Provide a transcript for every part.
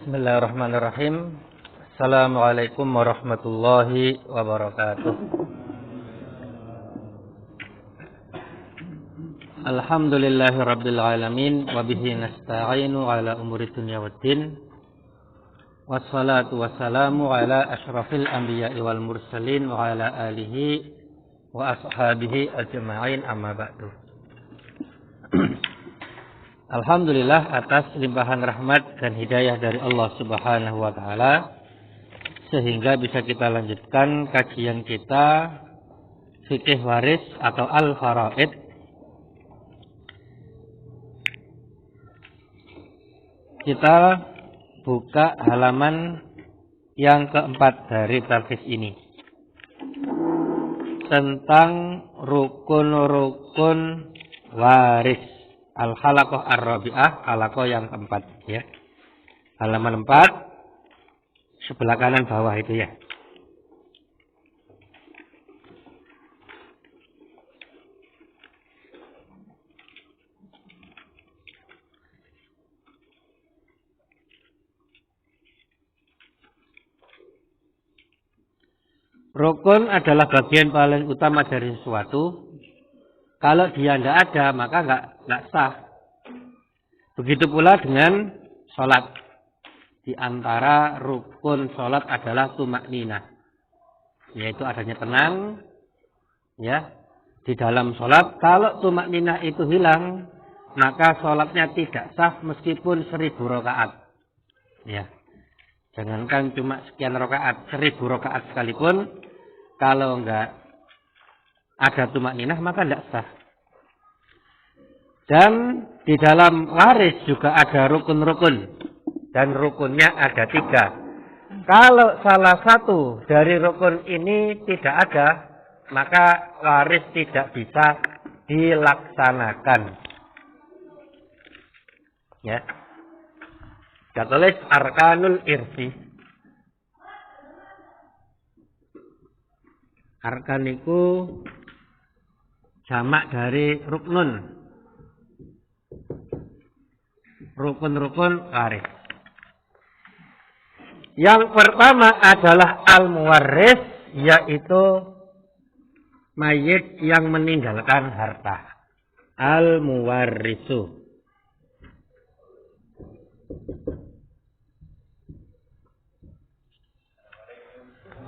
Bismillahirrahmanirrahim. Assalamualaikum warahmatullahi wabarakatuh. Alhamdulillahi rabbil alamin wa bihi nasta'inu ala umuri dunya waddin. Wassalatu wassalamu ala asyrafil anbiya'i wal mursalin wa ala alihi wa ashabihi ajma'in, amma ba'du. Alhamdulillah atas limpahan rahmat dan hidayah dari Allah Subhanahu wa taala sehingga bisa kita lanjutkan kajian kita fikih waris atau al-faraid. Kita buka halaman yang keempat dari talqis ini tentang rukun-rukun waris. Al-halaqah ar-rabi'ah, halaqah yang keempat ya. Halaman 4 sebelah kanan bawah itu ya. Rukun adalah bagian paling utama dari sesuatu. Kalau dia tidak ada, maka nggak sah. Begitu pula dengan sholat. Di antara rukun sholat adalah tumakninah, yaitu adanya tenang, ya, di dalam sholat. Kalau tumakninah itu hilang, maka sholatnya tidak sah meskipun 1000 rakaat. Ya, jangankan cuma sekian rakaat, 1000 rakaat sekalipun, kalau nggak ada tumakninah maka tidak sah. Dan di dalam waris juga ada rukun-rukun. Dan rukunnya ada 3. Kalau salah satu dari rukun ini tidak ada, maka waris tidak bisa dilaksanakan. Ya. Kita tulis arkanul irsi. Arkan itu jamak dari ruknun. Rukun-rukun waris. Yang pertama adalah al-muwarris, yaitu mayit yang meninggalkan harta. Al-muwarrisu.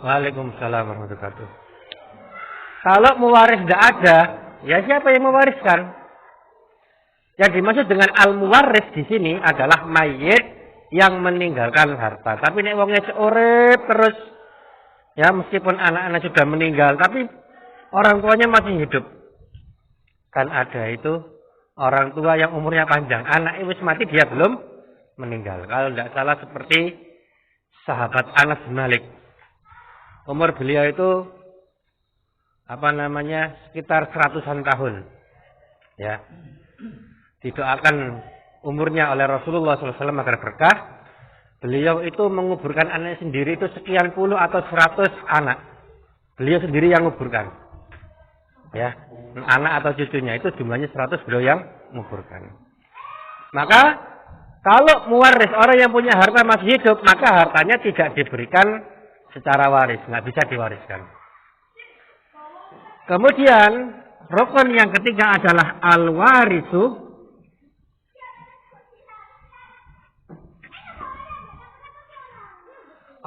Waalaikumsalam warahmatullahi wabarakatuh. Kalau mewaris tidak ada, ya siapa yang mewariskan? Yang dimaksud dengan al-muwarris di sini adalah mayit yang meninggalkan harta. Tapi nek wongnya urip terus, ya meskipun anak-anak sudah meninggal, tapi orang tuanya masih hidup. Kan ada itu orang tua yang umurnya panjang, anak itu mati dia belum meninggal. Kalau tidak salah seperti sahabat Anas bin Malik. Umur beliau itu sekitar 100-an tahun. Ya. Didoakan umurnya oleh Rasulullah SAW agar berkah. Beliau itu menguburkan anaknya sendiri itu sekian puluh atau 100 anak. Beliau sendiri yang menguburkan. Ya, anak atau cucunya itu jumlahnya 100, beliau yang menguburkan. Maka kalau muwaris orang yang punya harta masih hidup, maka hartanya tidak diberikan secara waris, nggak bisa diwariskan. Kemudian rukun yang ketiga adalah al-warisu.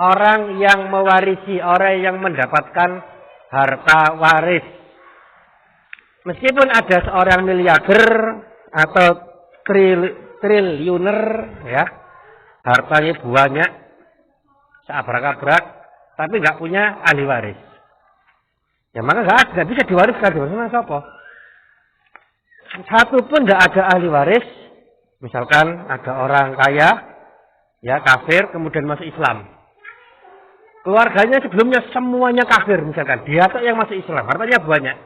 Orang yang mewarisi, orang yang mendapatkan harta waris. Meskipun ada seorang miliarder atau triliuner, ya, hartanya banyak, seabrak-abrak, tapi nggak punya ahli waris. Ya maka nggak bisa diwariskan. Diwariskan siapa? Satu pun nggak ada ahli waris. Misalkan ada orang kaya, ya kafir, kemudian masuk Islam. Keluarganya sebelumnya semuanya kafir, misalkan dia tuh yang masuk Islam, hartanya banyak.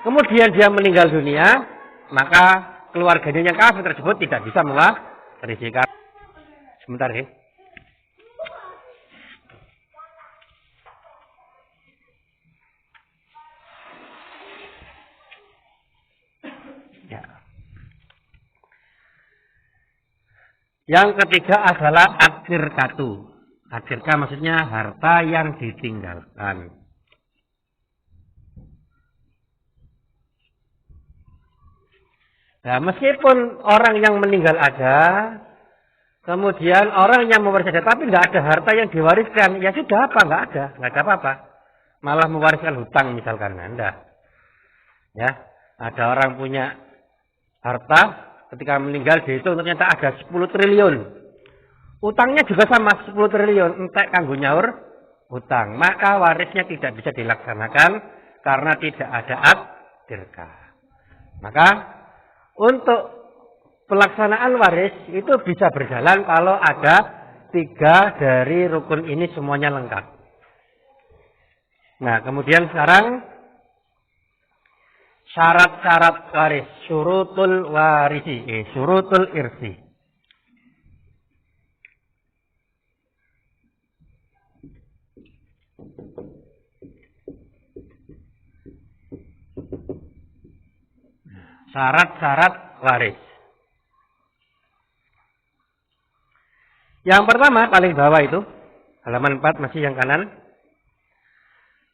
Kemudian dia meninggal dunia, maka keluarganya yang kafir tersebut tidak bisa mewarisikan. Sebentar ya. Yang ketiga adalah adirkatu. Adirka maksudnya harta yang ditinggalkan. Nah, meskipun orang yang meninggal ada, kemudian orang yang mewaris ada, tapi nggak ada harta yang diwariskan, ya sudah apa? Nggak ada apa-apa. Malah mewariskan hutang misalkan, Anda. Ya, ada orang punya harta, ketika meninggal dihitung ternyata ada 10 triliun. Utangnya juga sama 10 triliun, entek kanggo nyaur hutang. Maka warisnya tidak bisa dilaksanakan karena tidak ada adirka. Maka untuk pelaksanaan waris itu bisa berjalan kalau ada 3 dari rukun ini semuanya lengkap. Nah, kemudian sekarang syarat-syarat waris, syurutul warisi, syurutul irsi. Syarat-syarat waris. Yang pertama paling bawah itu, halaman 4 masih yang kanan.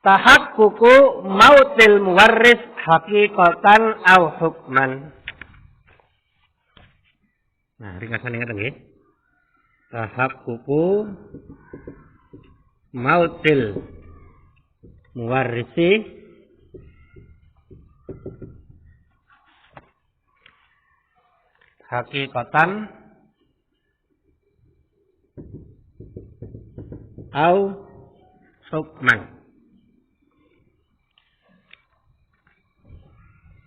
Tahaqququ mautil muwarris haqiqatan au hukman. Nah, ringkasan ingat nggih. Tahaqququ mautil muwarrisi haqiqatan au hukman.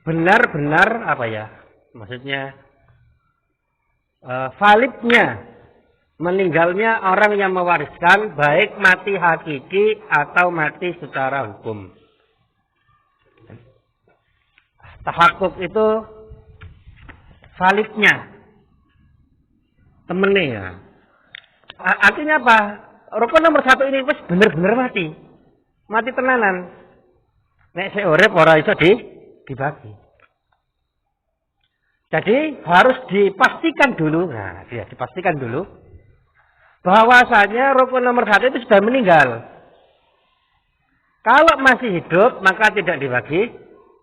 Benar-benar apa ya? Maksudnya validnya meninggalnya orang yang mewariskan baik mati hakiki atau mati secara hukum. Tahakkuk itu validnya temennya ya. Artinya apa? Rukun nomor 1 ini wis bener-bener mati. Mati tenanan. Nek sik urip ora iso dibagi. Jadi harus dipastikan dulu. Nah, ya, dipastikan dulu bahwasanya rukun nomor 1 itu sudah meninggal. Kalau masih hidup maka tidak dibagi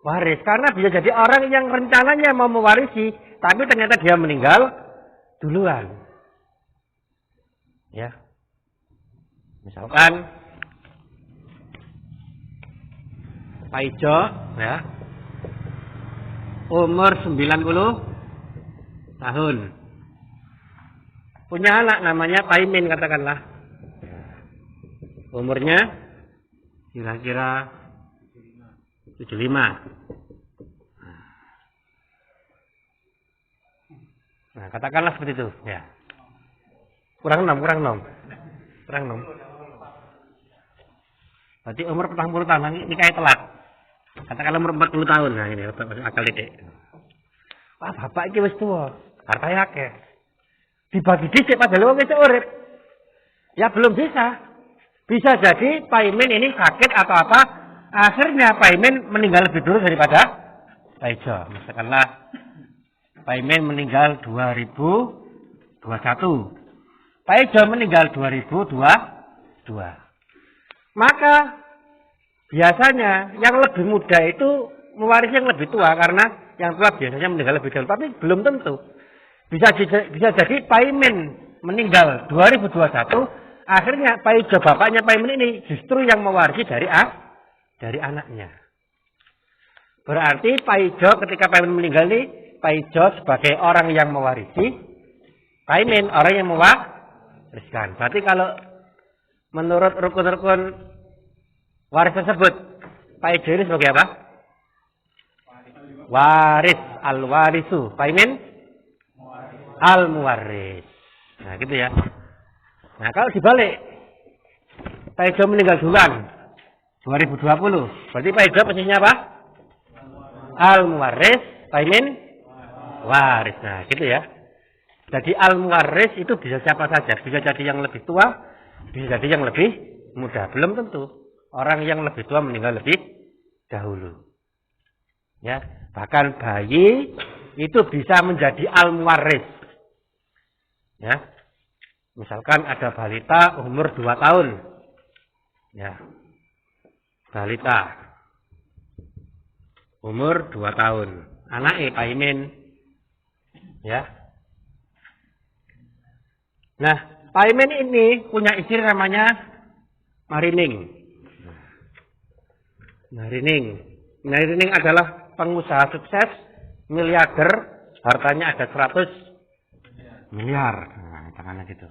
waris karena bisa jadi orang yang rencananya mau mewarisi tapi ternyata dia meninggal duluan. Ya. Misalkan Pak Ijo ya. Umur 90 tahun. Punya anak namanya Paimin katakanlah. Umurnya kira-kira 75. Nah, katakanlah seperti itu, ya. Kurang 6. Berarti umur 40 tahun nikah telat. Katakanlah umur 40 tahun. Nah, ini akal ide. Wah, bapak iki wis tuwa, hartane akeh. Dibagi dhisik padahal wong wis urip. Ya belum bisa. Bisa jadi Paimin ini sakit atau apa, akhirnya Paimin meninggal lebih dulu daripada Pak Ijo. Misalkanlah Paimin meninggal 2021. Pak Ijo meninggal 2022. Maka biasanya yang lebih muda itu mewarisi yang lebih tua karena yang tua biasanya meninggal lebih dulu. Tapi belum tentu. Bisa jadi Paimin meninggal 2021, akhirnya Pak Ijo bapaknya Paimin ini justru yang mewarisi dari anaknya. Berarti Pak Ijo ketika Paimin meninggal ini, Pak Ijo sebagai orang yang mewarisi, Paimin orang yang mewariskan. Berarti kalau menurut rukun-rukun waris tersebut, Pak Ijo ini sebagai apa? Waris, al-warisu. Paimin? Al-muwaris. Nah gitu ya. Nah kalau dibalik, Pak Ijo meninggal duluan 2020. Berarti Pak Ijo posisinya apa? Al-muwaris, Paimin? Waris. Nah gitu ya. Jadi al-muwaris itu bisa siapa saja. Bisa jadi yang lebih tua, bisa jadi yang lebih muda. Belum tentu. Orang yang lebih tua meninggal lebih dahulu. Ya, bahkan bayi itu bisa menjadi al-muwaris. Ya. Misalkan ada balita umur 2 tahun. Ya. Balita umur 2 tahun. Anake paimin. Ya. Nah, paimin ini punya istri namanya Marining. Marining adalah pengusaha sukses, miliarder, hartanya ada 100 miliar. Nah, tangannya gitu.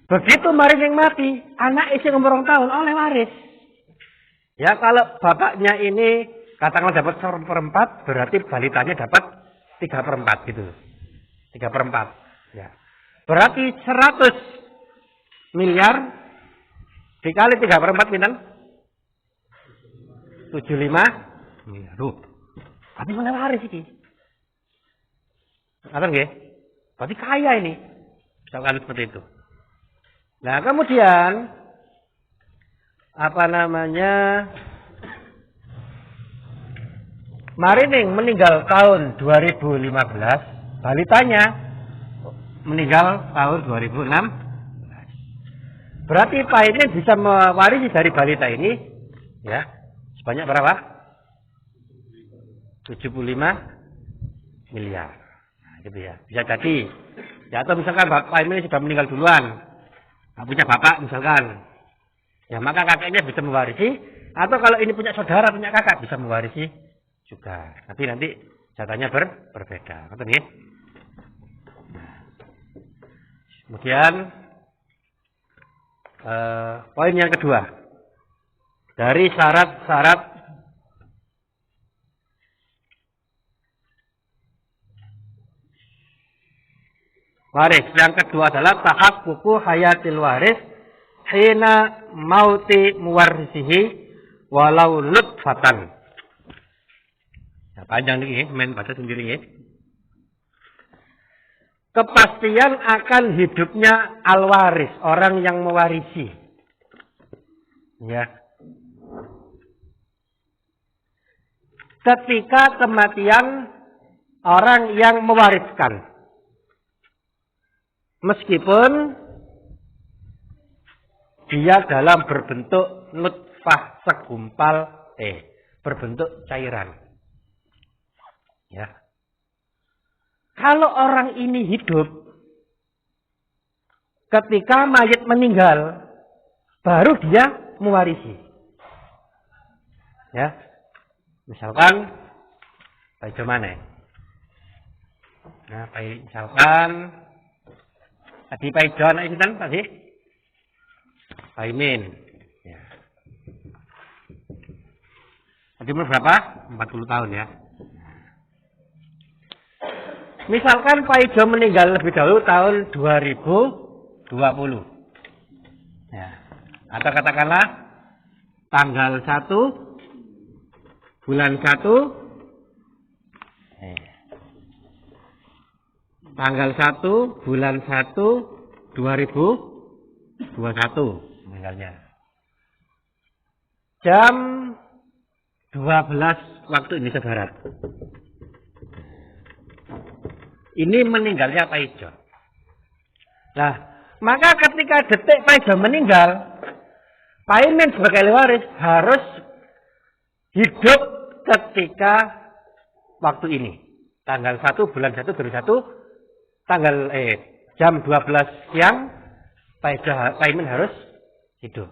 Begitu Marining mati, anak isi umur 2 tahun oleh waris. Ya, kalau bapaknya ini katakanlah dapat 1/4, berarti balitanya dapat 3/4 gitu. 3/4. Ya. Berarti 100 miliar dikali 3/4 pinten? 75 miliar. Tapi oleh waris iki. Ngaten nggih? Berarti kaya ini. Misalkan seperti itu. Nah, kemudian Marining meninggal tahun 2015, balitanya meninggal tahun 2006. Berarti Pak ini bisa mewarisi dari balita ini ya, sebanyak berapa? 75 miliar. Nah, gitu ya. Bisa jadi. Ya, atau misalkan Pak ini sudah meninggal duluan. Nggak punya bapak misalkan. Ya, maka kakeknya bisa mewarisi. Atau kalau ini punya saudara, punya kakak, bisa mewarisi juga. Tapi nanti jatahnya berbeda. Betul ya? Kemudian poin yang kedua. Dari syarat-syarat waris. Yang kedua adalah tahaqququ hayatil waris hina mauti muwarrisihi walau nutfatan. Nah, panjang nih, main baca sendiri ya. Kepastian akan hidupnya al-waris, orang yang mewarisi. Ya. Ketika kematian orang yang mewariskan. Meskipun dia dalam berbentuk nutfah segumpal berbentuk cairan. Ya. Kalau orang ini hidup, ketika mayat meninggal, baru dia mewarisi. Ya, misalkan, bagaimana? Nah, misalkan tadi Pak Ijo anak itu kan tadi, Pak Imin. Ya. Tadi umur berapa? 40 tahun ya. Misalkan Pak Ijo meninggal lebih dahulu tahun 2020. Ya. Atau katakanlah tanggal 1 bulan 1 tanggal 1 bulan 1 2021 meninggalnya. Jam 12 waktu Indonesia Barat. Ini meninggalnya Pak Ijo. Nah, maka ketika detik Pak Ijo meninggal, Pak Imin sebagai waris harus hidup ketika waktu ini. Tanggal 1 bulan 1 2021, tanggal jam 12 siang, Pak Imin harus hidup.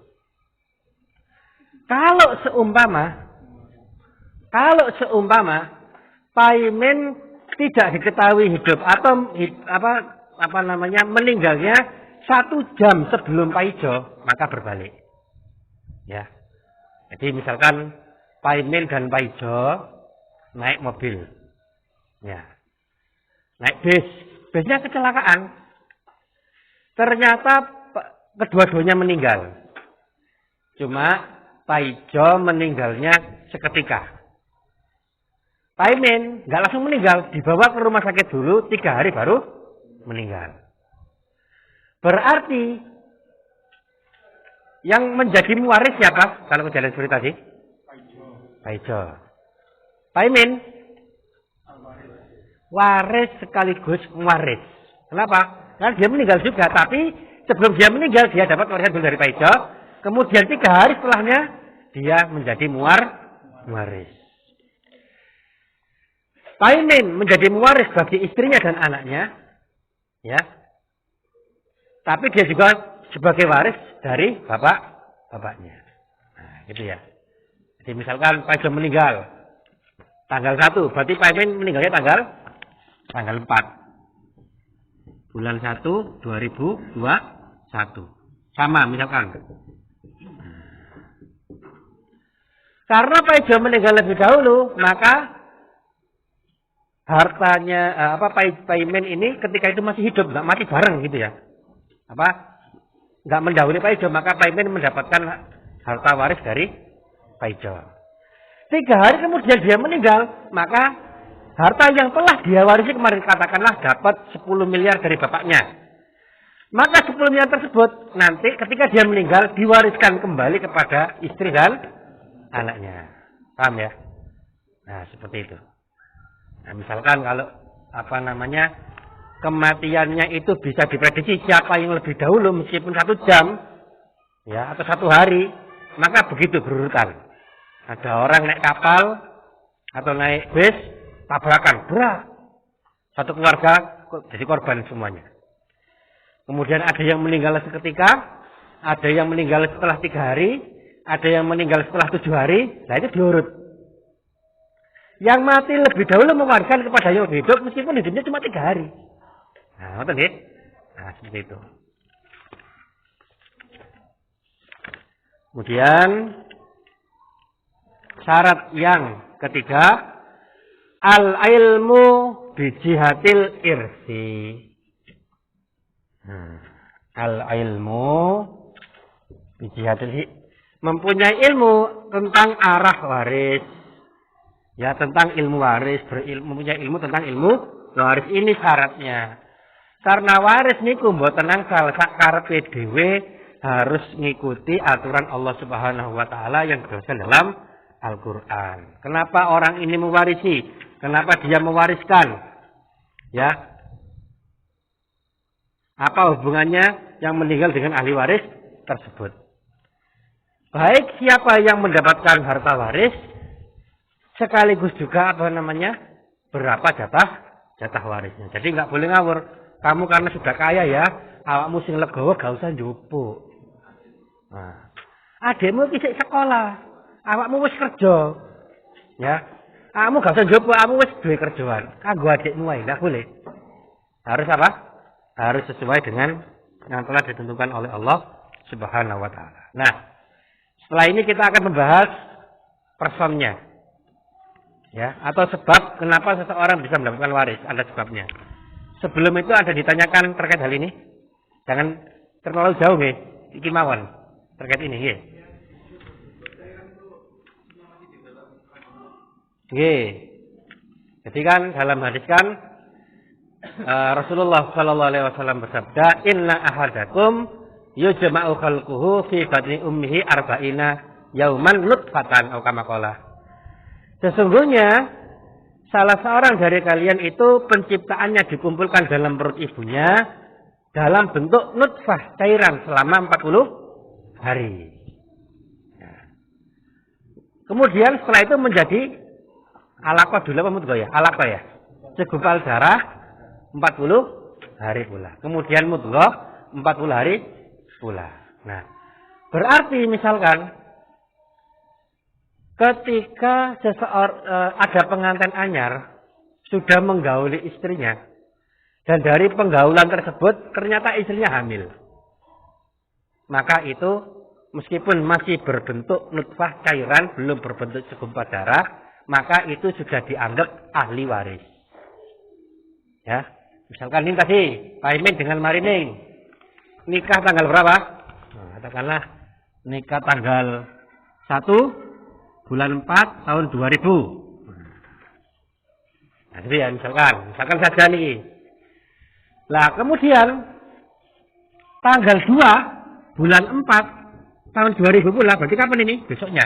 Kalau seumpama Pak Imin tidak diketahui hidup atau meninggalnya 1 jam sebelum Pak Ijo, maka berbalik. Ya. Jadi misalkan Pak Imin dan Pak Ijo naik mobil. Ya. Naik bis. Bisnya kecelakaan. Ternyata kedua-duanya meninggal. Cuma Pak Ijo meninggalnya seketika. Pak Imin nggak langsung meninggal, dibawa ke rumah sakit dulu 3 hari baru meninggal. Berarti yang menjadi mewaris siapa? Kalau kejadian seperti tadi? Pak Ijo. Pak Imin? Waris sekaligus mewaris. Kenapa? Kan dia meninggal juga, tapi sebelum dia meninggal dia dapat warisan dulu dari Pak Ijo. Kemudian 3 hari setelahnya dia menjadi muwaris. Paimin menjadi muwaris bagi istrinya dan anaknya, ya. Tapi dia juga sebagai waris dari bapaknya. Nah, gitu ya. Jadi misalkan Pak Ijo meninggal tanggal 1, berarti Paimin meninggalnya tanggal 4. Bulan 1 2021. Sama misalkan. Karena Pak Ijo meninggal lebih dahulu, maka hartanya Paimin ini ketika itu masih hidup, nggak mati bareng gitu ya. Nggak mendahului Pak Ijo, maka Paimin mendapatkan harta waris dari Pak Ijo. 3 hari kemudian dia meninggal, maka harta yang telah dia warisi kemarin katakanlah dapat 10 miliar dari bapaknya. Maka 10 miliar tersebut nanti ketika dia meninggal diwariskan kembali kepada istri dan anaknya. Paham ya? Nah, seperti itu. Nah, misalkan kalau kematiannya itu bisa diprediksi siapa yang lebih dahulu meskipun 1 jam ya atau 1 hari, maka begitu berurutan. Ada orang naik kapal atau naik bis, tabrakan berat. Satu keluarga jadi korban semuanya. Kemudian ada yang meninggal seketika, ada yang meninggal setelah 3 hari, ada yang meninggal setelah 7 hari, nah itu diurut. Yang mati lebih dahulu mewariskan kepada yang hidup meskipun hidupnya cuma 3 hari. Nah, ngerti nggih? Nah, seperti itu. Kemudian syarat yang ketiga, al-ilmu bijihatil irsi. Al-ilmu bijihatil irsi. Mempunyai ilmu tentang arah waris. Ya, tentang ilmu waris, mempunyai ilmu tentang ilmu waris, ini syaratnya. Karena waris niku mboten angsal sak karepe dhewe, harus ngikuti aturan Allah Subhanahu wa taala yang tertulis dalam Al-Qur'an. Kenapa orang ini mewarisi? Kenapa dia mewariskan? Ya. Apa hubungannya yang meninggal dengan ahli waris tersebut? Baik siapa yang mendapatkan harta waris, sekaligus juga berapa jatah warisnya. Jadi nggak boleh ngawur. Kamu karena sudah kaya ya, awakmu sing legowo gak usah njupuk. Nah, adekmu isih sekolah, awakmu wis kerja. Ya. Awakmu gak usah njupuk, awakmu wis duwe kerjaan. Kanggo adekmu wae, enggak boleh. Harus apa? Harus sesuai dengan yang telah ditentukan oleh Allah Subhanahu wa taala. Nah, setelah ini kita akan membahas personnya. Ya, atau sebab kenapa seseorang bisa mendapatkan waris, ada sebabnya. Sebelum itu ada ditanyakan terkait hal ini. Jangan terlalu jauh nih, iki mawon terkait ini nggih. Nggih. Jadi kan dalam hadis kan Rasulullah sallallahu alaihi wasallam bersabda, "Inna ahadakum yujma'u khalquhu fi batni ummihi arba'ina yauman nutfatan," atau kama qala. Sesungguhnya salah seorang dari kalian itu penciptaannya dikumpulkan dalam perut ibunya dalam bentuk nutfah, cairan selama 40 hari. Kemudian setelah itu menjadi alaqah dulu apa mudghah ya? Alaqah ya. Segumpal darah 40 hari pula. Kemudian mudghah 40 hari pula. Nah, berarti misalkan ketika ada pengantin anyar sudah menggauli istrinya dan dari penggaulan tersebut ternyata istrinya hamil, maka itu meskipun masih berbentuk nutfah cairan, belum berbentuk segumpal darah, maka itu sudah dianggap ahli waris. Ya, misalkan ini tadi Paimin dengan Marining nikah tanggal berapa? Nah, katakanlah nikah tanggal 1 bulan 4 tahun 2000. Nah, itu ya misalkan saja nih. Lah kemudian tanggal 2 bulan 4 tahun 2000 pula, berarti kapan ini? Besoknya.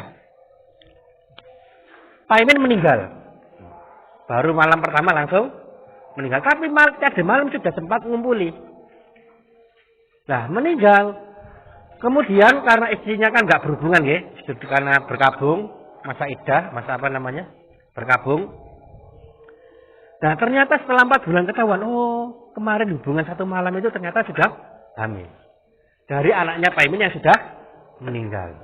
Paimin meninggal. Baru malam pertama langsung meninggal. Tapi malam sudah sempat ngumpuli. Nah, meninggal. Kemudian karena istrinya kan nggak berhubungan ya, karena berkabung, masa iddah, masa apa namanya? Berkabung. Nah, ternyata setelah 4 bulan ketahuan, oh, kemarin hubungan 1 malam itu ternyata sudah hamil. Dari anaknya Pak Imin yang sudah meninggal.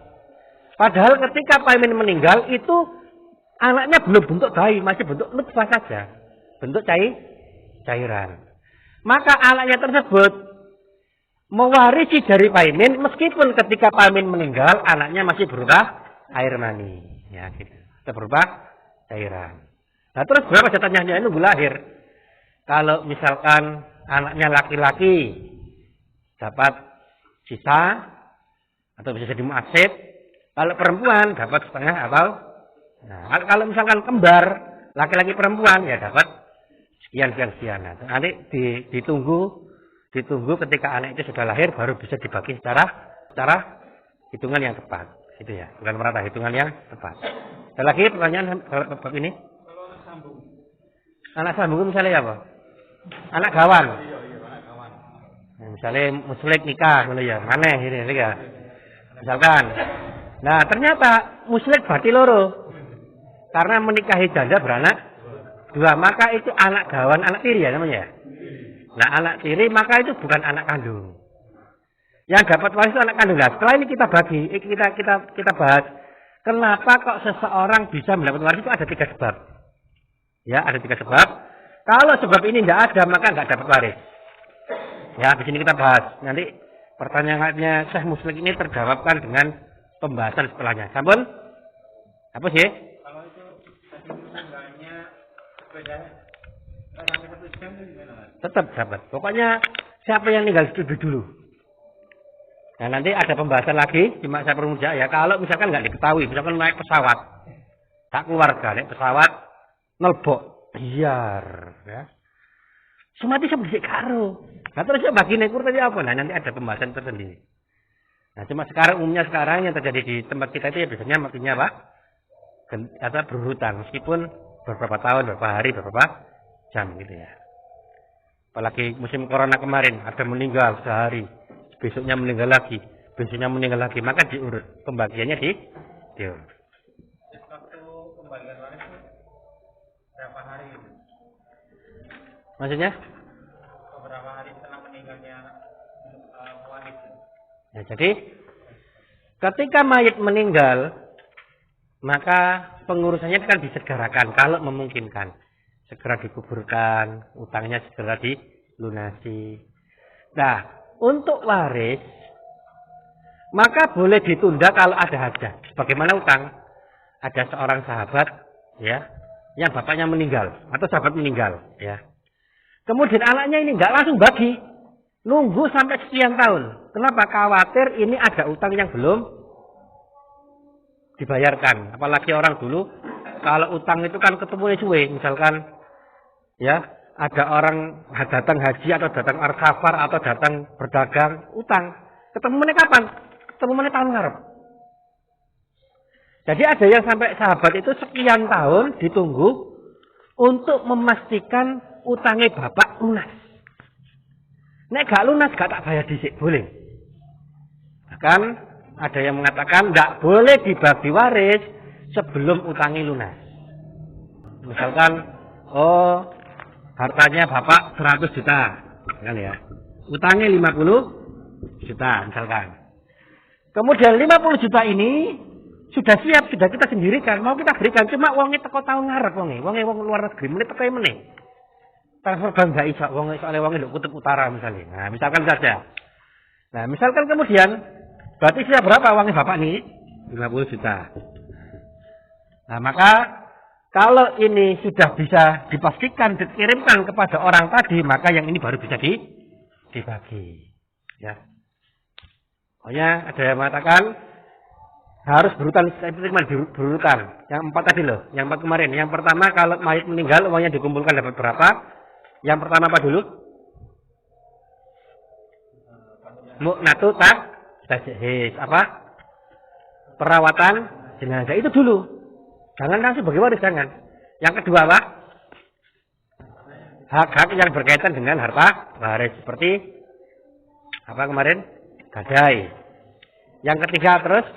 Padahal ketika Pak Imin meninggal itu anaknya belum bentuk bayi, masih bentuk nutfah saja. Bentuk cairan. Maka anaknya tersebut mewarisi dari Pak Imin meskipun ketika Pak Imin meninggal anaknya masih berupa air mani. Ya, gitu. Berupa cairan. Nah, terus berapa jatahnya nunggu lahir? Kalau misalkan anaknya laki-laki dapat sisa atau bisa jadi muasib, kalau perempuan dapat setengah atau nah, kalau misalkan kembar laki-laki perempuan ya dapat sekian. Nah, nanti ditunggu ketika anak itu sudah lahir baru bisa dibagi secara hitungan yang tepat. Itu ya, bukan merata, hitungan yang tepat. Ada lagi pertanyaan bab ini? Anak sambung misalnya apa? Anak gawan. Nah, misalnya muslik nikah, ya mana ini ya. Misalkan, nah ternyata muslik berarti loro, karena menikahi janda beranak 2, maka itu anak gawan, anak tiri ya namanya. Nah anak tiri maka itu bukan anak kandung. Yang dapat waris itu anak kandung. Nah setelah ini kita bagi, kita bahas, kenapa kok seseorang bisa mendapat waris itu ada 3 sebab. Ya, ada 3 sebab. Kalau sebab ini tidak ada, maka nggak dapat waris. Ya, di sini kita bahas. Nanti pertanyaannya Syekh Muslik ini terjawabkan dengan pembahasan setelahnya. Sampun? Apa sih? Kalau itu tinggalnya bedanya sampai 1 jam itu gimana? Tetap dapat. Pokoknya siapa yang tinggal lebih dulu. Nah, nanti ada pembahasan lagi, cuma saya perlu ya. Kalau misalkan nggak diketahui, misalkan naik pesawat, tak keluarga naik pesawat, nelbok biar ya semati sebesar karo. Nah terus ya bagi nekur tadi apa? Nah nanti ada pembahasan tersendiri. Nah cuma umumnya sekarang yang terjadi di tempat kita itu ya biasanya matinya apa? Kata berurutan meskipun beberapa tahun, beberapa hari, beberapa jam gitu ya. Apalagi musim corona kemarin ada meninggal sehari, besoknya meninggal lagi, besoknya meninggal lagi, maka diurut pembagiannya diurut. Maksudnya? Beberapa hari setelah meninggalnya wanit. Ya, jadi ketika mayit meninggal, maka pengurusannya kan disegerakan kalau memungkinkan. Segera dikuburkan, utangnya segera dilunasi. Nah, untuk waris, maka boleh ditunda kalau ada hajat. Bagaimana utang? Ada seorang sahabat, ya, yang bapaknya meninggal atau sahabat meninggal, ya. Kemudian anaknya ini nggak langsung bagi, nunggu sampai sekian tahun. Kenapa? Khawatir ini ada utang yang belum dibayarkan. Apalagi orang dulu, kalau utang itu kan ketemunya suwe. Misalkan, ya ada orang datang haji atau datang safar atau datang berdagang, utang. Ketemunya kapan? Ketemunya tahun ngarep. Jadi ada yang sampai sahabat itu sekian tahun ditunggu untuk memastikan utangnya bapak lunas. Nek gak lunas gak tak bayar dhisik, boleh. Bahkan ada yang mengatakan gak boleh dibagi waris sebelum utangnya lunas. Misalkan, oh hartanya bapak 100 juta, kan ya. Utangnya 50 juta misalkan. Kemudian 50 juta ini sudah siap, sudah kita sendirikan, mau kita berikan, cuma uangnya teko tahun ngarep uangnya wong luar negeri, menit teko meneh. Transfer bank gak iso, soalnya uangnya di kutub utara misalnya. Nah, misalkan saja. Nah, misalkan kemudian, berarti siap berapa uangnya bapak nih? 50 juta. Nah, maka kalau ini sudah bisa dipastikan, dikirimkan kepada orang tadi, maka yang ini baru bisa dibagi. Ya. Pokoknya ada yang mengatakan, harus berurutan, berurutan. Yang 4 tadi loh, yang 4 kemarin. Yang pertama, kalau mayit meninggal, uangnya dikumpulkan dapat berapa? Yang pertama apa dulu? Mu'natu tajhiz. Apa? Perawatan jenazah itu dulu. Jangan langsung bagi waris, jangan. Yang kedua apa? Hak-hak yang berkaitan dengan harta waris. Seperti Apa kemarin? Gadai. Yang ketiga terus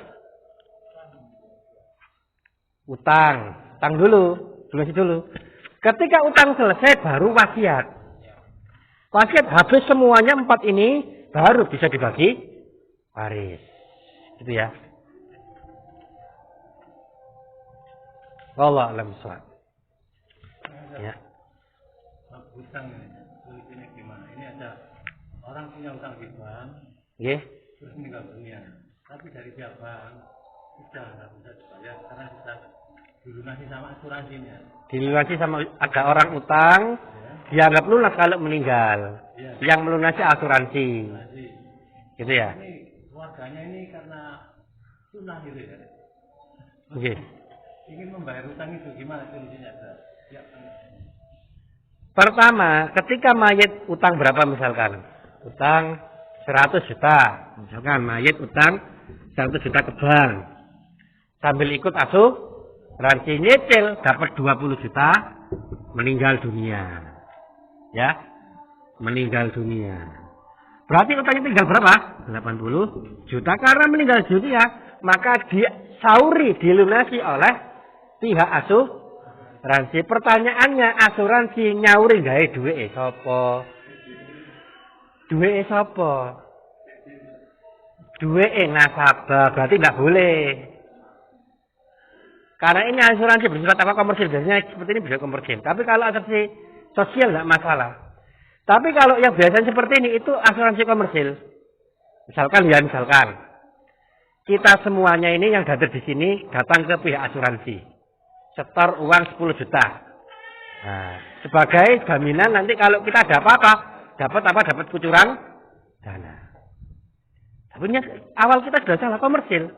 utang. Utang dulu, lunasi dulu. Ketika utang selesai baru wasiat. Wasiat habis semuanya 4 ini baru bisa dibagi waris. Gitu ya. Wallahu a'lam bishawab. Ya. Utang ini gimana? Ini ada orang punya utang di bank, Nggih. terus meninggal dunia. Tapi dari pihak bank sudah nggak bisa dibayar karena sudah dilunasi sama asuransinya. Dilunasi sama ada orang utang, dianggap lunas kalau meninggal. Ya. Yang melunasi asuransi. Gitu ya. Ini keluarganya ini karena sunnah gitu ya. Nggih. Ingin membayar utang itu gimana solusinya? Ya. Pertama, ketika mayit utang berapa misalkan? Utang 100 juta. Misalkan mayit utang 100 juta ke bank. Sambil ikut asuransi nyicil dapat 20 juta meninggal dunia. Ya. Meninggal dunia. Berarti utangnya tinggal berapa? 80 juta karena meninggal dunia, maka disauri dilunasi oleh pihak asuransi. Pertanyaannya, asuransi nyauri gawe duweke sapa? Duweke sapa? Duweke nasabah, berarti enggak boleh. Karena ini asuransi bersifat apa komersil, biasanya seperti ini bisa komersil. Tapi kalau asuransi sosial enggak masalah. Tapi kalau yang biasanya seperti ini itu asuransi komersil. Misalkan kita semuanya ini yang hadir di sini datang ke pihak asuransi. Setor uang 10 juta. Nah, sebagai jaminan nanti kalau kita ada apa-apa, dapat kucuran dana. Tapi awal kita sudah salah komersil.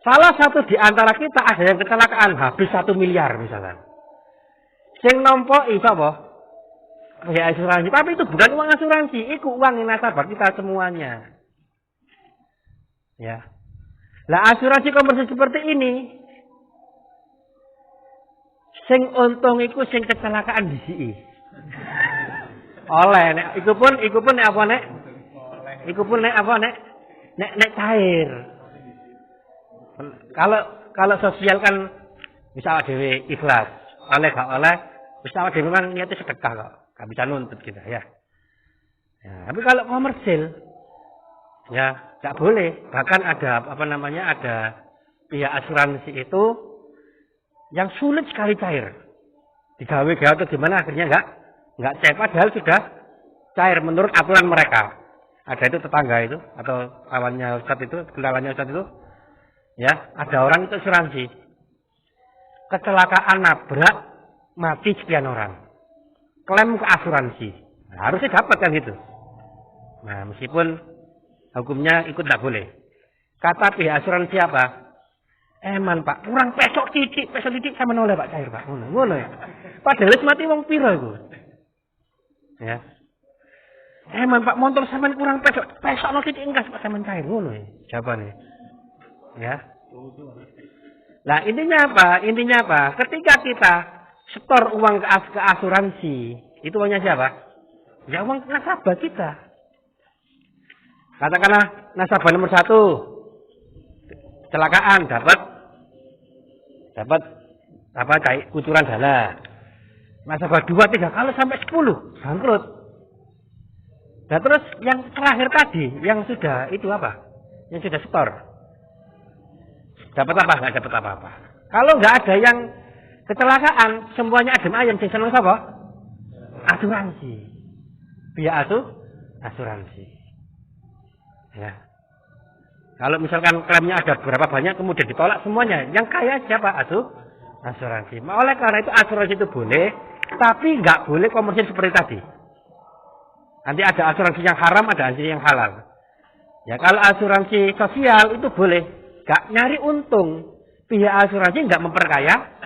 Salah satu di antara kita ada yang kecelakaan habis 1 miliar misalkan. Sing nompoki sapa? Pihak asuransi. Tapi itu bukan uang asuransi, itu uang nasabah kita semuanya. Ya. Lah asuransi komersil seperti ini, sing untung iku sing kecelakaan disiki. Oleh nek iku pun nek apa nek? Iku pun nek apa nek? Nek cair. Kalau sosial kan bisa dhewe ikhlas. Oleh gak oleh, bisa dhewe kan niate sedekah kok. Gak bisa nuntut kita ya. Ya, tapi kalau komersil ya gak boleh. Bahkan ada ada pihak asuransi itu yang sulit sekali cair. Digawe-gawe atau gimana akhirnya enggak cair padahal sudah cair menurut aturan mereka. Ada itu tetangga itu atau kawannya Ustadz itu, kenalannya Ustadz itu. Ya, ada orang itu asuransi. Kecelakaan nabrak mati sekian orang. Klaim ke asuransi. Nah, harusnya dapat kan gitu. Nah, meskipun hukumnya ikut tidak boleh. Kata pihak asuransi apa? Eman Pak, kurang pesok titik saya menoleh Pak cair Pak. Ngono ya. Padahal mati wong pira iku. Ya. Eman Pak, motor sampean kurang pesok no titik enggak Pak sampean cair ngono ya. Jawabane. Ya. Nah, intinya apa? Ketika kita setor uang ke asuransi, itu uangnya siapa? Ya uang nasabah kita. Katakanlah nasabah nomor 1 kecelakaan dapat kucuran dana. Nasabah 2, 3 kalau sampai 10 bangkrut. Nah terus yang terakhir tadi yang sudah itu apa? Yang sudah setor. Dapat apa? Nggak dapat apa-apa. Kalau nggak ada yang kecelakaan, semuanya adem ayem, sing seneng sapa? Asuransi. Pihak asuransi. Ya. Kalau misalkan klaimnya ada berapa banyak kemudian ditolak semuanya, yang kaya siapa? Asuransi. Oleh karena itu asuransi itu boleh, tapi nggak boleh komersil seperti tadi. Nanti ada asuransi yang haram, ada asuransi yang halal. Ya kalau asuransi sosial itu boleh. Gak nyari untung. Pihak asuransi gak memperkaya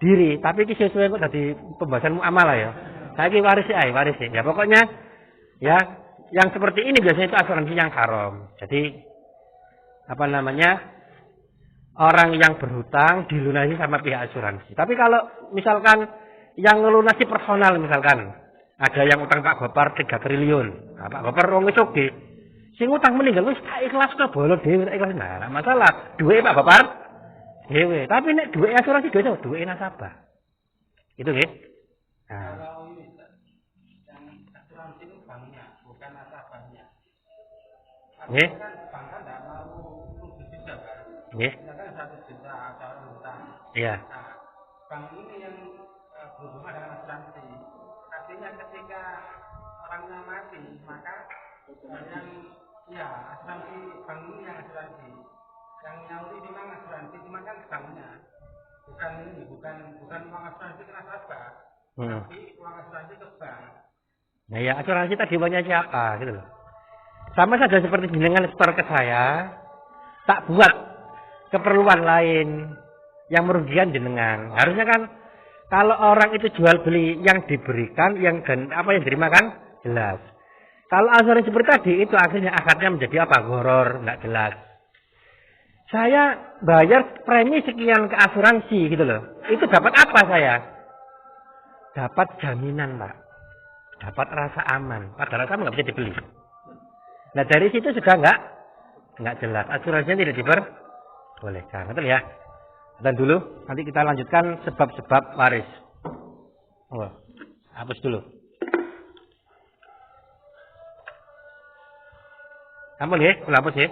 diri. Tapi ini sesuai kok dari pembahasan muamalah ya. Saya ini waris. Ya pokoknya ya yang seperti ini biasanya itu asuransi yang haram. Jadi orang yang berhutang dilunasi sama pihak asuransi. Tapi kalau misalkan yang ngelunasi personal misalkan ada yang utang Pak Gopar 3 triliun. Nah, Pak Gopar wong wis oke. Sing utang meninggal wis tak ikhlas to bolo dhewe tak ikhlas. Nah, masalah duwe Pak Bapar dhewe. Tapi nek duwe asuransi dhewe duwe nasabah. Itu nggih. Nah, Kalau ini yang asuransi itu banknya, bukan nasabahnya. nggih. Kan bank kan tidak mau rugi juga kan. Nggih. Misalkan 1 juta atau utang. Iya. Nah, bank ini yang berhubungan dengan asuransi. Artinya ketika orangnya mati, maka yang ya asuransi bank ini yang asuransi. Yang nyauri memang asuransi, cuma kan banknya. Bukan uang asuransi ke nasabah, tapi uang asuransi ke bank. Nah ya asuransi tadi uangnya siapa gitu loh. Sama saja seperti jenengan store ke saya, tak buat keperluan lain yang merugikan jenengan. Harusnya kan kalau orang itu jual beli yang diberikan, yang diterima kan jelas. Kalau asuransi seperti tadi itu akhirnya akadnya menjadi apa? Goror, nggak jelas. Saya bayar premi sekian ke asuransi gitu loh. Itu dapat apa saya? Dapat jaminan, Pak. Dapat rasa aman. Padahal rasa aman nggak bisa dibeli. Nah dari situ sudah nggak jelas. Asuransinya tidak diperbolehkan. Betul ya? Dan dulu nanti kita lanjutkan sebab-sebab waris. Oh, hapus dulu. Ampun ya, hapus ya.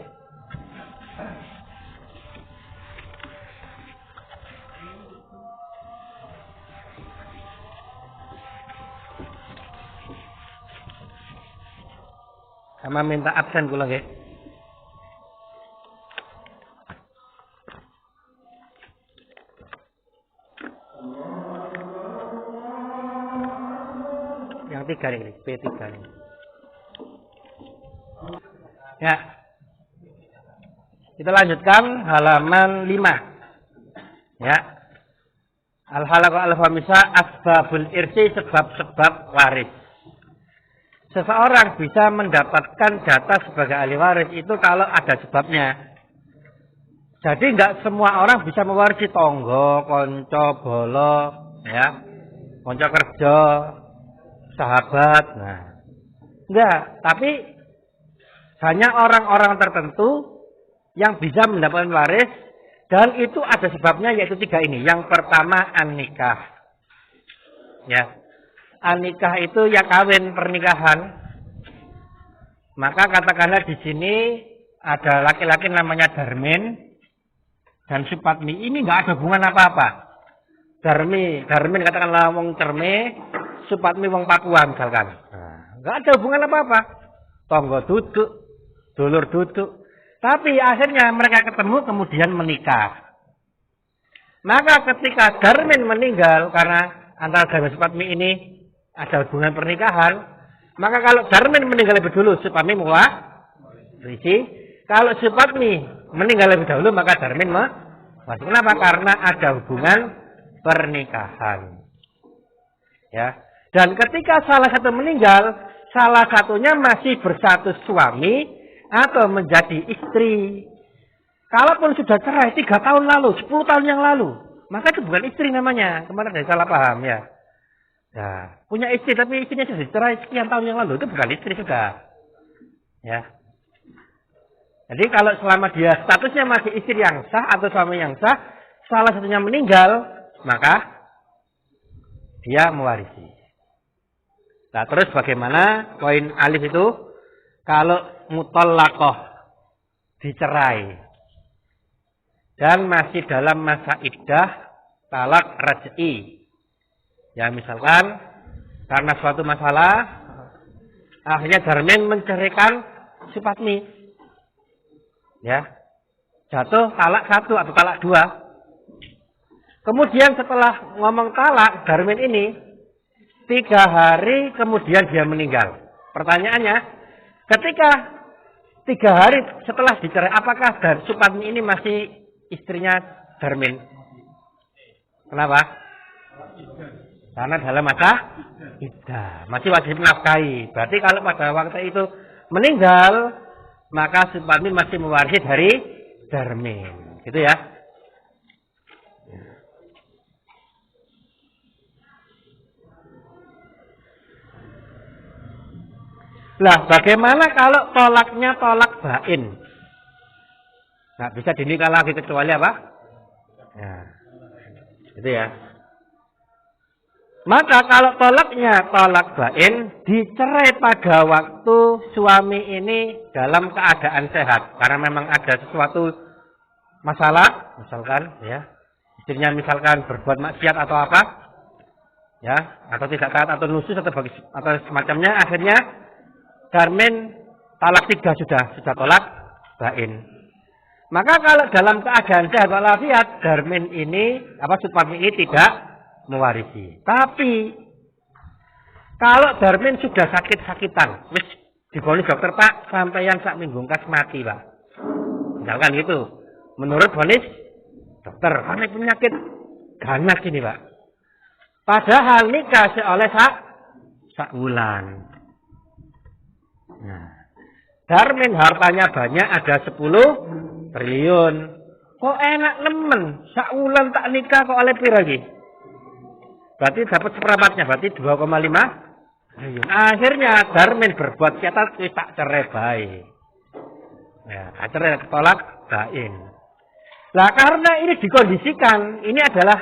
Sama minta absen kula nggih. Yang 3 ini, P3 ini. Ya. Kita lanjutkan halaman 5. Ya. Al-halaqah al-famisa asbabul irsi, sebab-sebab waris. Seseorang bisa mendapatkan jatah sebagai ahli waris itu kalau ada sebabnya. Jadi enggak semua orang bisa mewarisi tonggo, konco, bolo, ya, konco kerja, sahabat. Nah, enggak. Tapi hanya orang-orang tertentu yang bisa mendapatkan waris dan itu ada sebabnya yaitu 3 ini. Yang pertama an-nikah. Ya. An-nikah itu ya kawin pernikahan. Maka katakanlah di sini ada laki-laki namanya Darmin dan Supatmi. Ini nggak ada hubungan apa-apa. Darmin katakanlah wong Cerme, Supatmi wong Papua misalkan. Nah, nggak ada hubungan apa-apa. Tonggo duduk, dulur duduk. Tapi akhirnya mereka ketemu kemudian menikah. Maka ketika Darmin meninggal karena antara Darmin Supatmi ini ada hubungan pernikahan, maka kalau Darmin meninggal lebih dulu, Supatmi mewarisi. Kalau Supatmi meninggal lebih dahulu, maka Darmin mewarisi. Kenapa? Karena ada hubungan pernikahan. Ya. Dan ketika salah satu meninggal, salah satunya masih berstatus suami atau menjadi istri. Kalaupun sudah cerai 3 tahun lalu, 10 tahun yang lalu, maka itu bukan istri namanya. Kemarin ada salah paham ya. Nah, punya istri tapi istrinya sudah cerai sekian tahun yang lalu, itu bukan istri sudah. Ya. Jadi kalau selama dia statusnya masih istri yang sah atau suami yang sah, salah satunya meninggal, maka dia mewarisi. Nah, terus bagaimana poin alif itu? Kalau mutallaqah dicerai dan masih dalam masa iddah talak raj'i. Ya misalkan karena suatu masalah akhirnya Darmin menceraikan Supatmi. Ya. Jatuh talak 1 atau talak 2. Kemudian setelah ngomong talak Darmin ini 3 hari kemudian dia meninggal. Pertanyaannya, ketika 3 hari setelah dicerai apakah Supatmi ini masih istrinya Darmin? Kenapa? Karena dalam masa iddah masih wajib nafkahi. Berarti kalau pada waktu itu meninggal, maka Supatmi masih mewarisi dari Darmin. Gitu ya. Lah, bagaimana kalau tolaknya tolak bain? Nggak bisa dinikah lagi kecuali apa? Ya, itu ya. Maka kalau tolaknya tolak bain, dicerai pada waktu suami ini dalam keadaan sehat. Karena memang ada sesuatu masalah, misalkan ya, istrinya misalkan berbuat maksiat atau apa, ya, atau tidak taat atau nusus atau semacamnya, akhirnya darmin talak 3 sudah tolak bain. Maka kalau dalam keadaan sehat walafiat, darmin ini suami ini tidak mewarisi. Tapi kalau darmin sudah sakit-sakitan, wis divonis dokter, Pak, sampeyan sak minggu kas mati, Pak. Misalkan gitu. Menurut vonis dokter, karena penyakit ganas ini, Pak. Padahal nikah oleh sak wulan. Nah, darmin hartanya banyak, ada 10 triliun. Kok enak nemen, sak wulan tak nikah kok oleh pira iki? Berarti dapat seperempatnya, berarti 2,5 triliun. Akhirnya darmin berbuat catat tak cerai baik. Ya, cerai tolak bain. Lah karena ini dikondisikan, ini adalah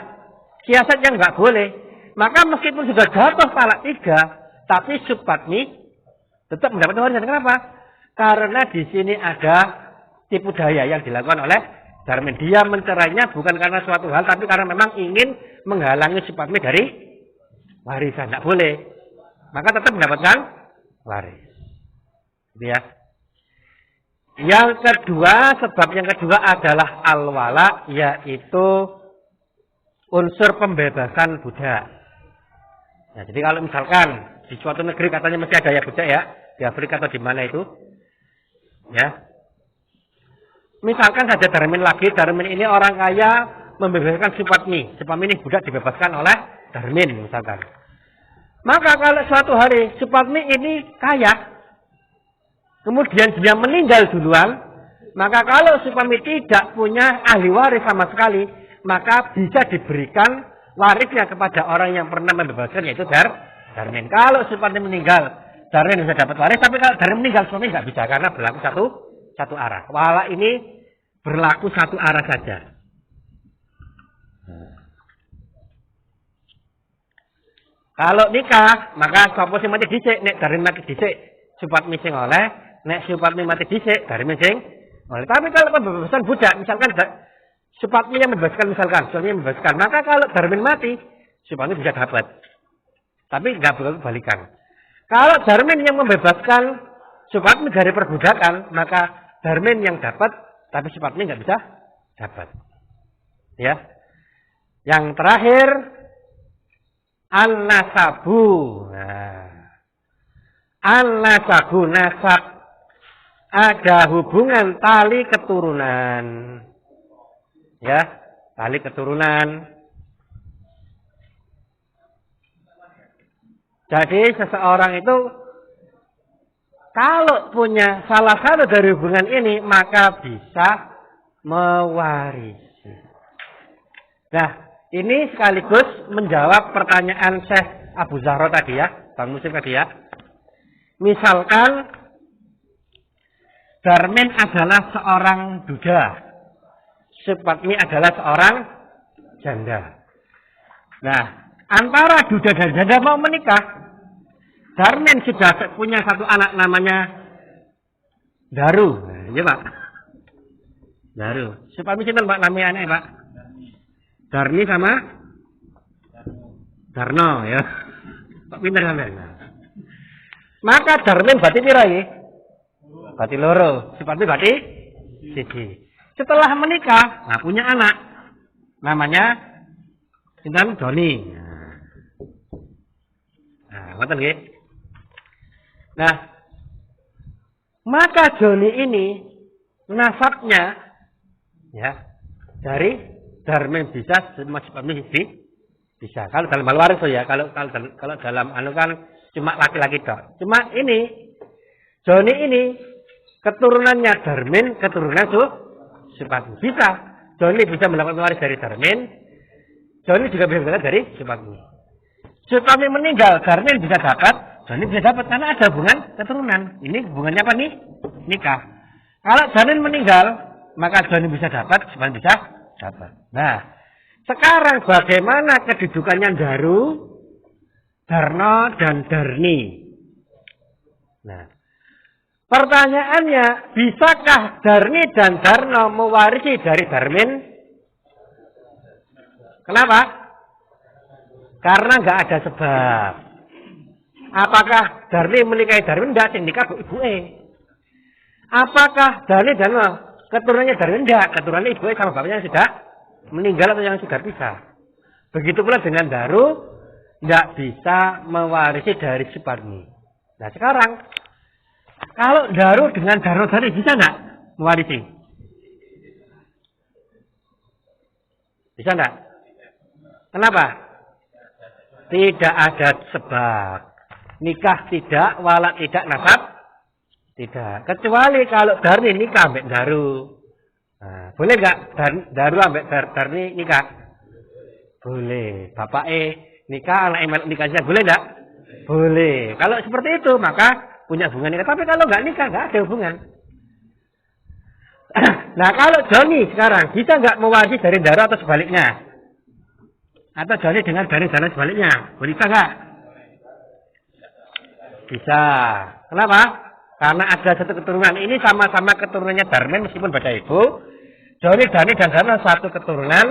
siasat yang nggak boleh. Maka meskipun sudah jatuh talak 3, tapi Supatmi tetap mendapat warisan. Kenapa? Karena di sini ada tipu daya yang dilakukan oleh darmin. Dia mencerainya bukan karena suatu hal, tapi karena memang ingin menghalangi Supatmi dari warisan. Tidak boleh. Maka tetap mendapatkan waris. Ya. Yang kedua, sebab yang kedua adalah al-wala, yaitu unsur pembebasan budak. Nah, jadi kalau misalkan di suatu negeri katanya masih ada ya budak ya, di Afrika atau di mana itu, ya. Misalkan saja darmin lagi, darmin ini orang kaya membebaskan Supatmi. Supatmi ini budak dibebaskan oleh darmin misalkan. Maka kalau suatu hari Supatmi ini kaya, kemudian dia meninggal duluan, maka kalau Supatmi tidak punya ahli waris sama sekali, maka bisa diberikan warisnya kepada orang yang pernah membebaskan, yaitu darmin. Kalau Supatmi meninggal, darmin bisa dapat waris, tapi kalau darmin meninggal, Supatmi nggak bisa karena berlaku satu arah. Wala ini berlaku satu arah saja. Kalau nikah, maka sapa sing mati dhisik, nek darmin mati dhisik, Supatmi sing oleh, nek Supatmi mati dhisik, darmin sing oleh. Tapi kalau pembebasan budak, misalkan Supatmi yang membebaskan, misalkan suaminya membebaskan, maka kalau darmin mati, Supatmi bisa dapat. Tapi nggak boleh balikan. Kalau darmin yang membebaskan Supatmi dari perbudakan, maka darmin yang dapat, tapi Supatmi nggak bisa dapat. Ya. Yang terakhir, an-nasabu. Nah. An-nasabu, nasab. Ada hubungan tali keturunan. Ya, tali keturunan. Jadi seseorang itu kalau punya salah satu dari hubungan ini, maka bisa mewarisi. Nah, ini sekaligus menjawab pertanyaan Syekh Abu Zahra tadi ya, Bang Muslim tadi ya. Misalkan darmin adalah seorang duda, Supatmi adalah seorang janda. Nah, antara duda dan janda mau menikah, darmin sudah punya satu anak namanya Daru. Iya Pak. Daru. Supatmi sinten Pak namanya anaknya Pak? Darni sama Darno ya. Pak pinter sampean. Maka darmin berarti pira iki? Berarti loro. Supatmi berarti siji. Setelah menikah, nah punya anak namanya sinten Doni. Nah, ngoten nggih. Nah, maka Joni ini nasabnya ya dari darmin bisa Supatmi bisa. Kalau dalam hal waris ya, kalau dalam anu kan cuma laki-laki tok. Cuma ini Joni ini keturunannya darmin, keturunan Supatmi. Bisa. Joni bisa mendapatkan waris dari darmin. Joni juga bisa mendapatkan dari Supatmi. Supatmi meninggal, darmin bisa dapat, Joni bisa dapat karena ada hubungan keturunan. Ini hubungannya apa nih? Nikah. Kalau janin meninggal, maka janin bisa dapat, janin bisa dapat. Nah, sekarang bagaimana kedudukannya Daru, Darno, dan Darni? Nah, pertanyaannya, bisakah Darni dan Darno mewarisi dari Darmin? Kenapa? Karena nggak ada sebab. Apakah Darni menikahi Darmin? Tidak, yang nikah ibu Apakah Darni dan keturunannya Darmin? Tidak, keturunannya ibu sama bapaknya yang sudah meninggal atau yang sudah pisah. Begitu pula dengan Daru, tidak bisa mewarisi dari Suparni. Nah sekarang, kalau Daru dengan Darno Darni bisa nggak mewarisi? Bisa nggak? Kenapa? Tidak ada sebab. Nikah tidak, walad tidak, nasab tidak. Kecuali kalau Darni nikah ambek Daru. Nah, boleh nggak Daru ambek Darni nikah? Boleh. Bapak nikah, anak emak nikahnya boleh nggak? Boleh. Kalau seperti itu maka punya hubungan nikah. Tapi kalau nggak nikah nggak ada hubungan. Nah kalau Joni sekarang bisa nggak mewarisi dari Daru atau sebaliknya? Atau Joni dengan Darni dan sebaliknya? Boleh nggak? Bisa. Kenapa? Karena ada satu keturunan. Ini sama-sama keturunannya Darmin meskipun beda ibu. Joni, Darni, dan Darno satu keturunan.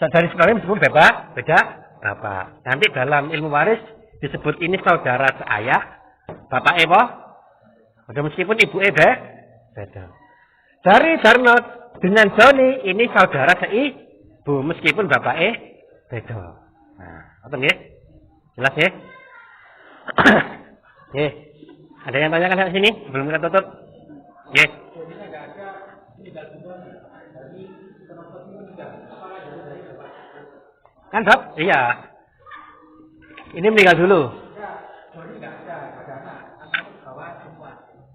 Dari sekolah meskipun beda bapak. Nanti dalam ilmu waris disebut ini saudara seayah. Bapak meskipun ibu beda. Dari Darno dengan Joni ini saudara seibu meskipun bapak beda. Nah, apa nih? Jelas ya? Ada yang tanyakan di sini? Belum kita tutup? Kan Sob? Iya. Ini meninggal dulu. Jadi nggak ada anak bawa semua.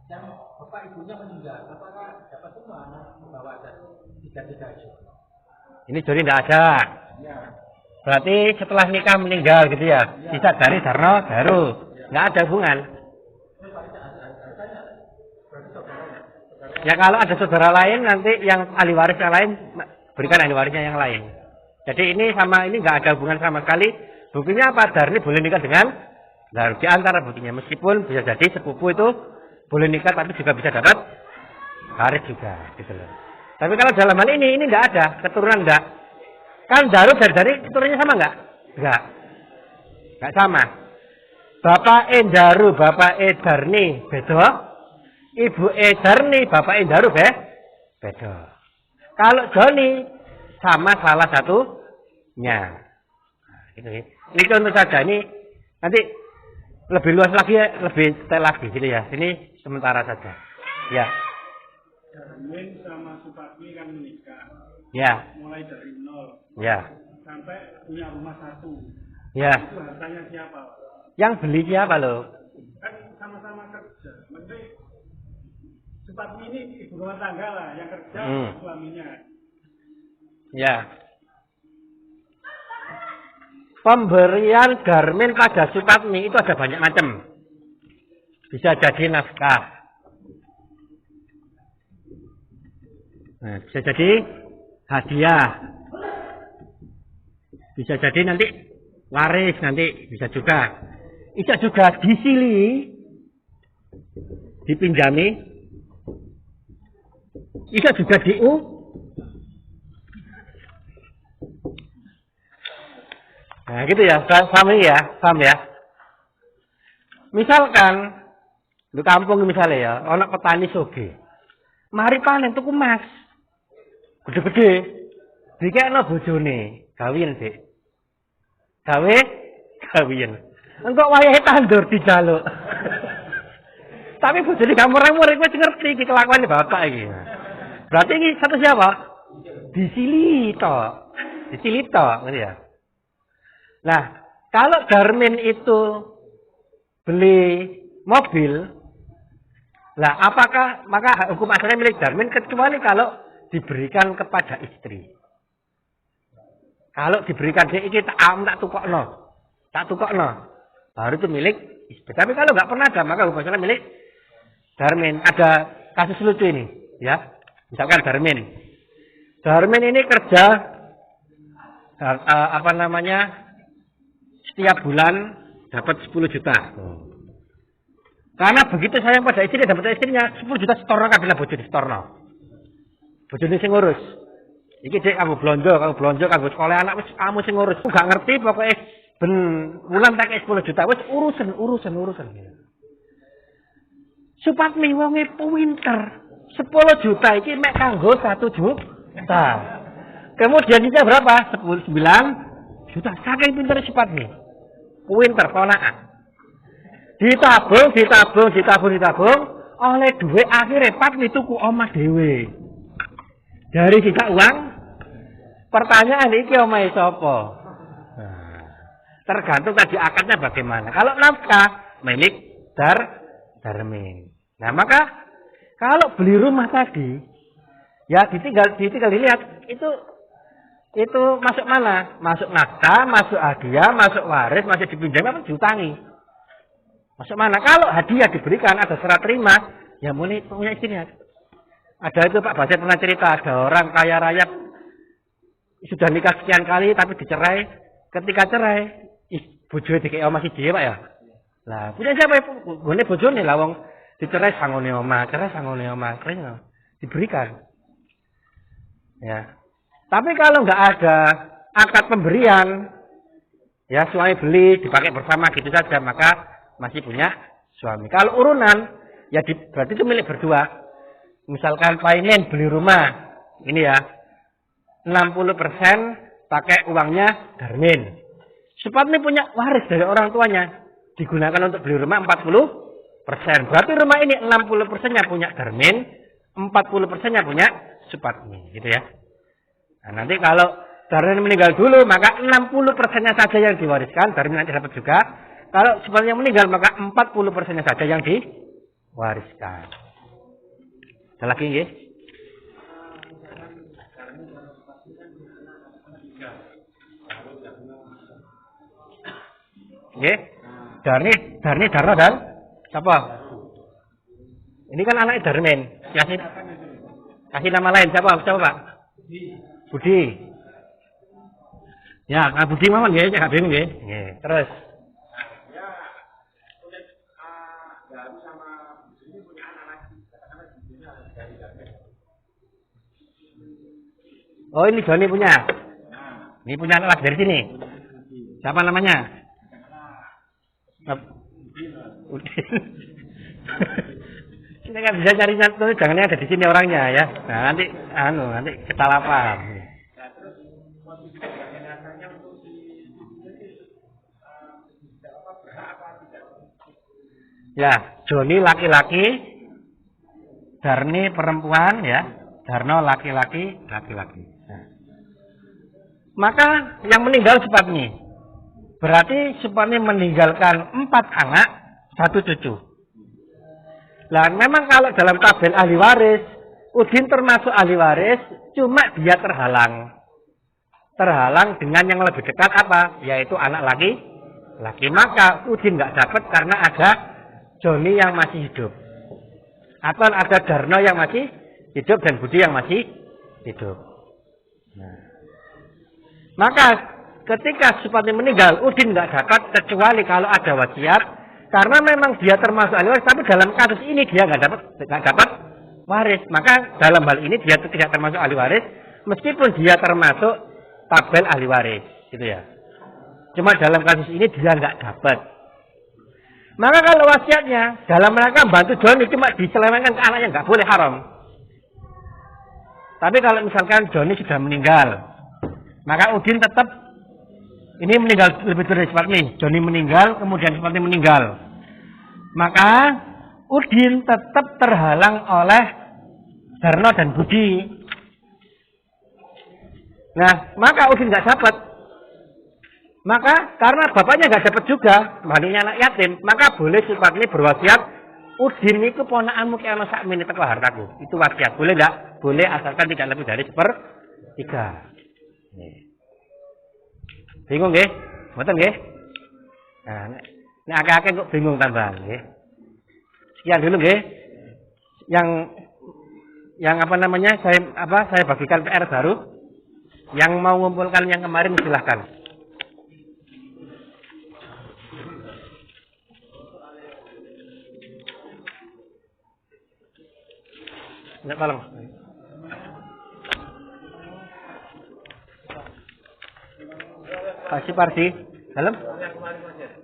Yang bapak ibunya meninggal, apakah dapat semua membawa tiga itu? Ini Joni tidak ada. Ya. Berarti setelah nikah meninggal gitu ya? Bisa dari Darno, Daru. Nggak ada hubungan. Ya kalau ada saudara lain nanti yang ahli waris yang lain berikan ahli warisnya yang lain. Jadi ini sama ini nggak ada hubungan sama sekali. Buktinya apa? Darni boleh nikah dengan Daru. Di antara buktinya meskipun bisa jadi sepupu itu boleh nikah tapi juga bisa dapat waris juga gitu loh. Tapi kalau dalam hal ini nggak ada keturunan nggak. Kan Daru dari keturunannya sama nggak? Nggak sama. Bapak Daru, Bapak Darni beda. Ibu Darni, Bapak Daru beda. Kalau Joni sama salah satunya. Nah, gitu ya. Ini contoh saja. Ini nanti lebih luas lagi, lebih detail lagi gitu ya. Ini sementara saja. Ya. Darmin sama Suparni kan menikah. Ya. Mulai dari nol. Ya. Sampai punya rumah satu. Ya. Itu hartanya siapa? Yang beli siapa loh? Kan sama-sama kerja. Maksudnya Suparni ini ibu rumah tangga lah, yang kerja suaminya. Ya. Pemberian Darmin pada Suparni itu ada banyak macam. Bisa jadi nafkah. Nah, bisa jadi hadiah. Bisa jadi nanti waris nanti bisa juga. Bisa juga disili, dipinjami. Bisa juga Nah gitu ya, paham ya. Misalkan di kampung misalnya ya, orang petani soge, mari panen tuku emas, gede-gede, dikekno bojone, kawin sih, kawin, engkau wayahe tandur dijaluk, tapi bojone gak murah-murah, gue ngerti iki kelakuan bapak iki. Berarti ini satu siapa? Disili to, gitu ya. Nah, kalau Darmin itu beli mobil, lah apakah maka hukum asalnya milik Darmin kecuali kalau diberikan kepada istri. Kalau diberikan dia iki tak tukokno, baru itu milik isbat. Tapi kalau nggak pernah ada, maka hukum asalnya milik Darmin. Ada kasus lucu ini, ya. Misalkan Darmin. Darmin ini kerja setiap bulan dapat 10 juta. Karena begitu sayang pada istri, dapat istrinya 10 juta setorno kabeh bojone setorno. Bojone sing ngurus. Iki Dik kanggo blonjo, kanggo sekolah anak wis kamu sing ngurus. Aku gak ngerti pokoke ben bulan tak 10 juta wis urusan. Supatmi wonge pinter. 10 juta iki mek kanggo 1 juta. Kemudian dia berapa? 9 juta. Saking pinter Supatmi. Pinter ponakan. Ditabung. Oleh duit akhirnya Patmi tuku omah dhewe. Dari sisa uang, pertanyaan iki omahe sapa? Nah, tergantung tadi akadnya bagaimana. Kalau nafkah milik Darmin. Nah, maka kalau beli rumah tadi, ya ditinggal dilihat itu masuk mana? Masuk nafkah, masuk hadiah, masuk waris, masih dipinjam apa diutangi. Masuk mana? Kalau hadiah diberikan ada serat terima, ya mulai punya istri. Ada itu Pak Basir pernah cerita, ada orang kaya raya sudah nikah sekian kali tapi dicerai. Ketika cerai, bojone dikei omah siji Pak ya. Lah, punya siapa? Gone bojone lah wong dicerai sangone omah, diberikan. Ya. Tapi kalau nggak ada akad pemberian, ya suami beli dipakai bersama gitu saja, maka masih punya suami. Kalau urunan, ya berarti itu milik berdua. Misalkan Pak Inen beli rumah, ini ya, 60% pakai uangnya Darmin. Supatmi punya waris dari orang tuanya, digunakan untuk beli rumah 40%. Berarti rumah ini 60%-nya punya Darmin, 40%-nya punya Supatmi, gitu ya. Nah, nanti kalau Darmin meninggal dulu, maka 60%-nya saja yang diwariskan, Darmin nanti dapat juga. Kalau Supatmi meninggal, maka 40%-nya saja yang diwariskan. Ada lagi nggih? Nggih. Darni Darno dan siapa? Ini kan anaknya Darmin. Kasih nama lain siapa Pak? Budi. Ya, Kak Budi mawon nggih, Kak bingung nggih. Nggih. Terus oh ini Joni punya. Ini punya anak dari sini. Siapa namanya? Kita nggak bisa cari tuh, jangan ada di sini orangnya ya. Nah, nanti salah paham. Ya, Joni laki-laki, Darni perempuan ya, Darno laki-laki. Nah. Maka yang meninggal Supatmi. Berarti Supatmi meninggalkan 4 anak, 1 cucu. Nah, memang kalau dalam tabel ahli waris, Udin termasuk ahli waris, cuma dia terhalang. Terhalang dengan yang lebih dekat apa? Yaitu anak laki. Maka Udin nggak dapat karena ada Joni yang masih hidup. Atau ada Darno yang masih hidup dan Budi yang masih hidup. Nah. Maka ketika Supatmi meninggal, Udin nggak dapat kecuali kalau ada wasiat, karena memang dia termasuk ahli waris, tapi dalam kasus ini dia nggak dapat waris. Maka dalam hal ini dia tidak termasuk ahli waris, meskipun dia termasuk tabel ahli waris, gitu ya. Cuma dalam kasus ini dia nggak dapat. Maka kalau wasiatnya dalam rangka bantu Joni cuma diselewengkan ke anaknya, nggak boleh haram. Tapi kalau misalkan Joni sudah meninggal, maka Udin tetap ini meninggal lebih dari Supatmi. Joni meninggal, kemudian Supatmi meninggal. Maka Udin tetap terhalang oleh Darno dan Budi. Nah, maka Udin nggak dapat. Maka karena bapaknya nggak dapat juga, baliknya anak yatim, maka boleh Supatmi berwasiat, Udin itu ponakanmu ki ana sak menit teko hartaku. Itu wasiat. Boleh enggak? Boleh asalkan tidak lebih dari 1/3. Bingung nggih? Mboten nggih? Nah, Nek akeh-akeh kok bingung tambah nggih. Sekian dulu nggih. Yang apa namanya? Saya bagikan PR baru. Yang mau mengumpulkan yang kemarin silahkan. Enggak tolong. Pak Sipardi, dalam?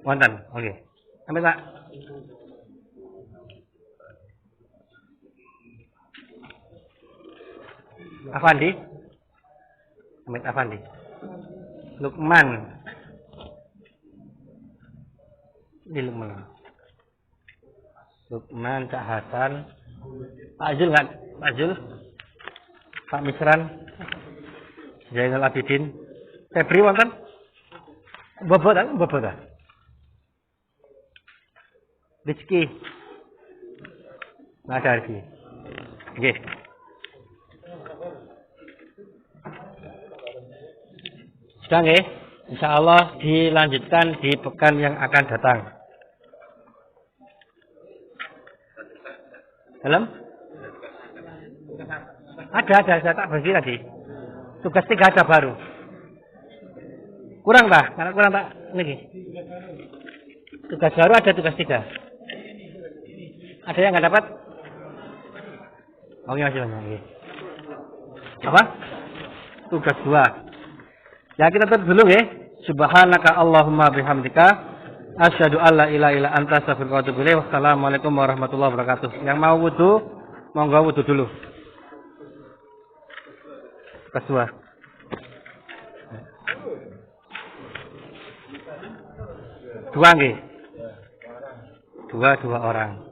Wonten, oke. Sampai Pak. Afandi. Amit Afandi. Lukman. Ini Lukman. Lukman, Cak Hasan. Pak Azul enggak? Pak Azul. Pak Misran. Zainal Abidin. Febri wonten? Bobot ta? Rizki. Nggak ada Rizki. Oke. Sudah nggih? Insyaallah dilanjutkan di pekan yang akan datang. Dalam? Ada, saya tak bagi tadi. Tugas 3 ada baru. Kurang Pak? Karena kurang Pak. Ini. Tugas baru ada tugas 3. Ada yang nggak dapat? Oke, masih banyak. Apa? Tugas 2. Ya kita tutup dulu ya. Subhanaka Allahumma bihamdika asyhadu alla ilaha illa anta astaghfiruka wa atubu ilaik. Wassalamualaikum warahmatullahi wabarakatuh. Yang mau wudu, monggo wudu dulu. Tugas 2. Dua nggih. Dua orang.